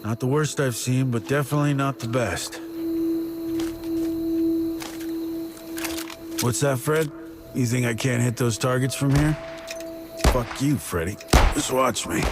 Not the worst I've seen, but definitely not the best. What's that, Fred? You think I can't hit those targets from here? Fuck you, Freddy. Just watch me.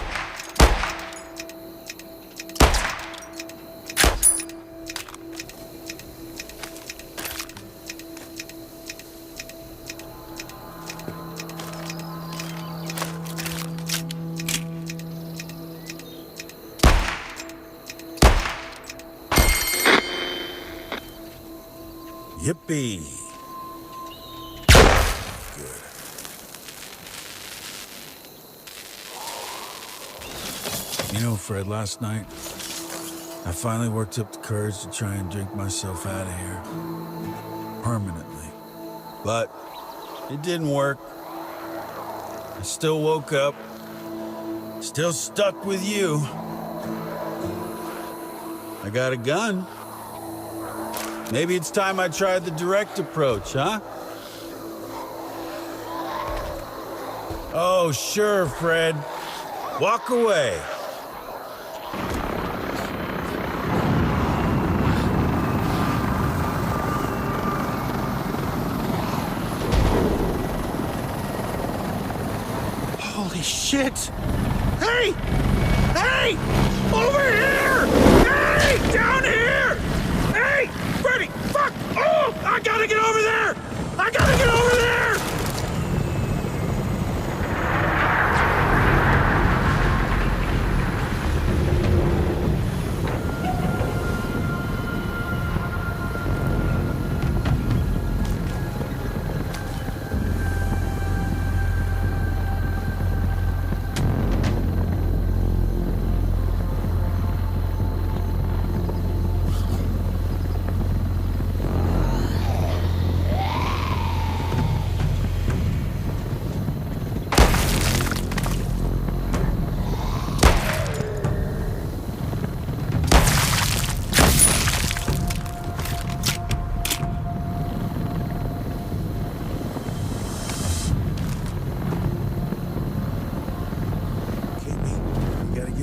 Yippee. Good. You know, Fred, last night, I finally worked up the courage to try and drink myself out of here. Permanently. But it didn't work. I still woke up. Still stuck with you. I got a gun. Maybe it's time I tried the direct approach, huh? Oh, sure, Fred. Walk away. Holy shit! Hey! Hey! Over here! Hey! Down here! Hey! Freddy! Fuck! Oh! I gotta get over there! I gotta get over there!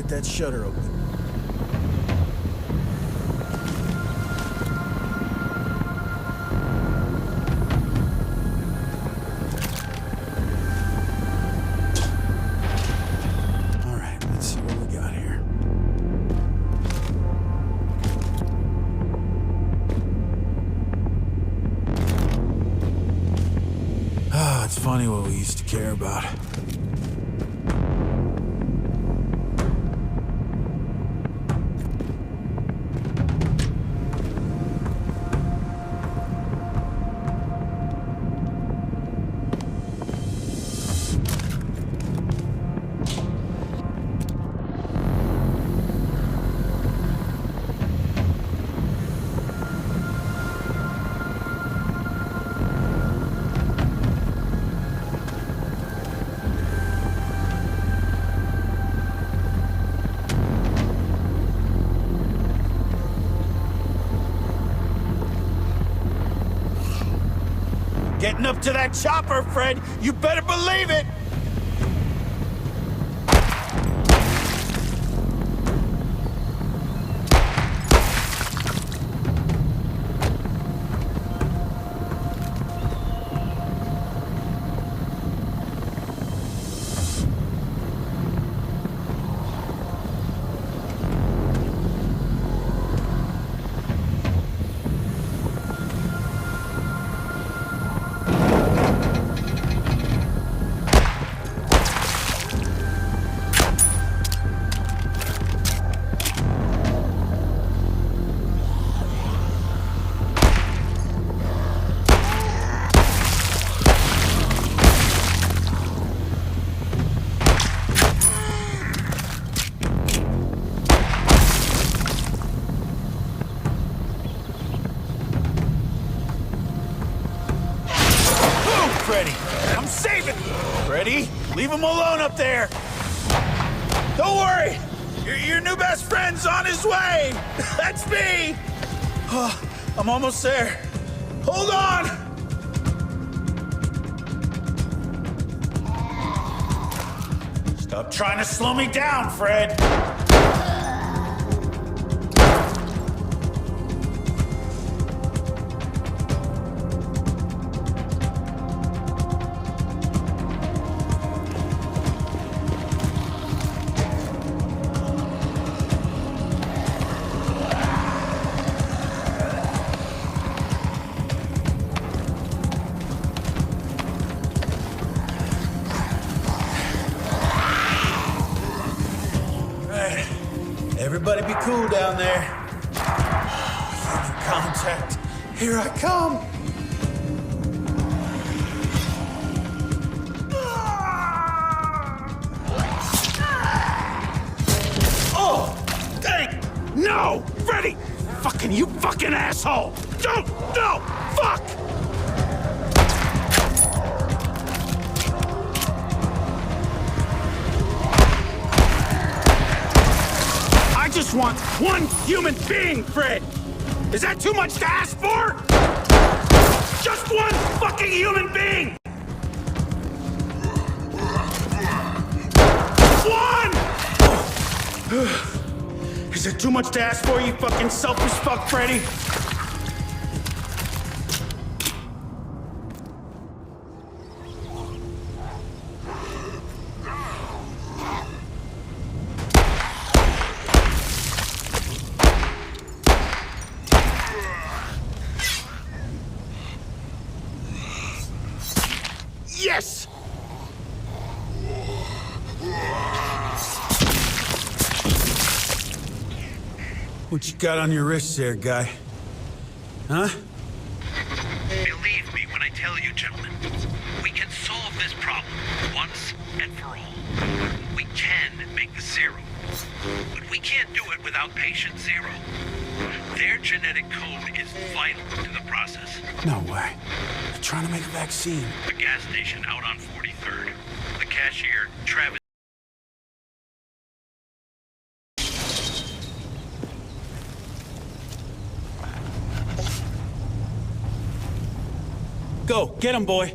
That shutter open. All right, let's see what we got here. Ah, it's funny what we used to care about. Getting up to that chopper, Fred. You better believe it. Freddy, I'm saving you. Freddy, leave him alone up there. Don't worry. Your new best friend's on his way. That's me. Oh, I'm almost there. Hold on. Stop trying to slow me down, Fred. Everybody be cool down there. Human contact. Here I come. Oh, dang! No! Freddy! Fucking you fucking asshole! Don't! No! Fuck! I just want one human being, Fred! Is that too much to ask for? Just one fucking human being! One! Is it too much to ask for, you fucking selfish fuck, Freddy? Yes! What you got on your wrists there, guy? Huh? Believe me when I tell you, gentlemen, we can solve this problem once and for all. We can make the serum, but we can't do it without patient zero. Their genetic code is vital to the process. No way. They're trying to make a vaccine. The gas station out on 43rd. The cashier, Travis. Go, get him, boy.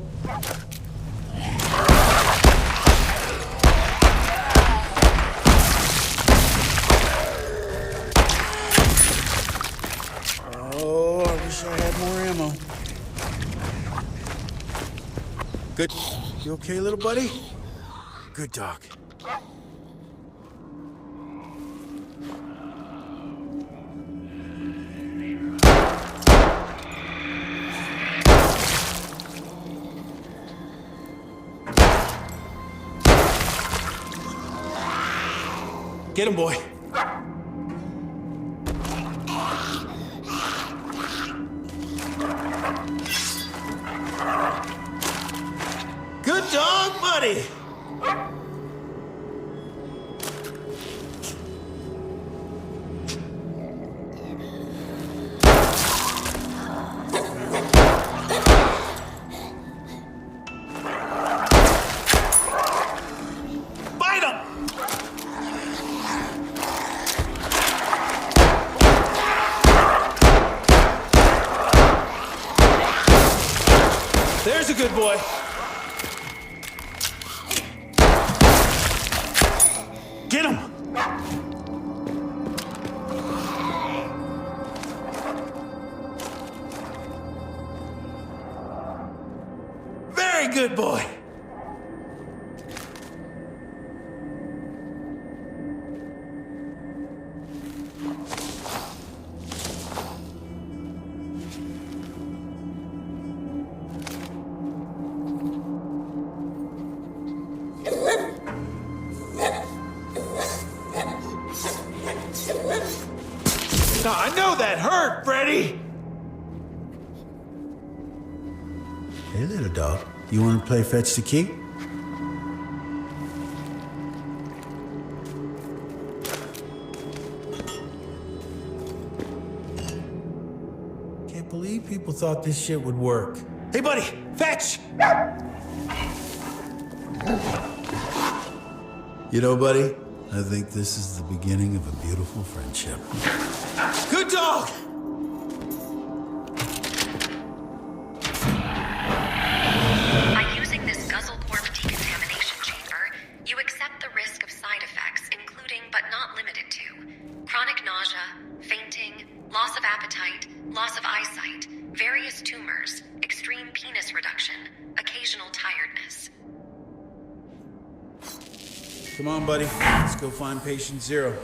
Oh, I wish I had more ammo. Good. You okay, little buddy? Good dog. Get him, boy. Good dog, buddy. Bite him! There's a good boy. Get him! Very good boy. I know that hurt, Freddy! Hey, little dog. You want to play fetch the key? Can't believe people thought this shit would work. Hey, buddy, fetch! You know, buddy, I think this is the beginning of a beautiful friendship. Good dog! By using this Guzzlecorp decontamination chamber, you accept the risk of side effects, including but not limited to chronic nausea, fainting, loss of appetite, loss of eyesight, various tumors, extreme penis reduction, occasional tiredness. Come on, buddy. Let's go find patient zero.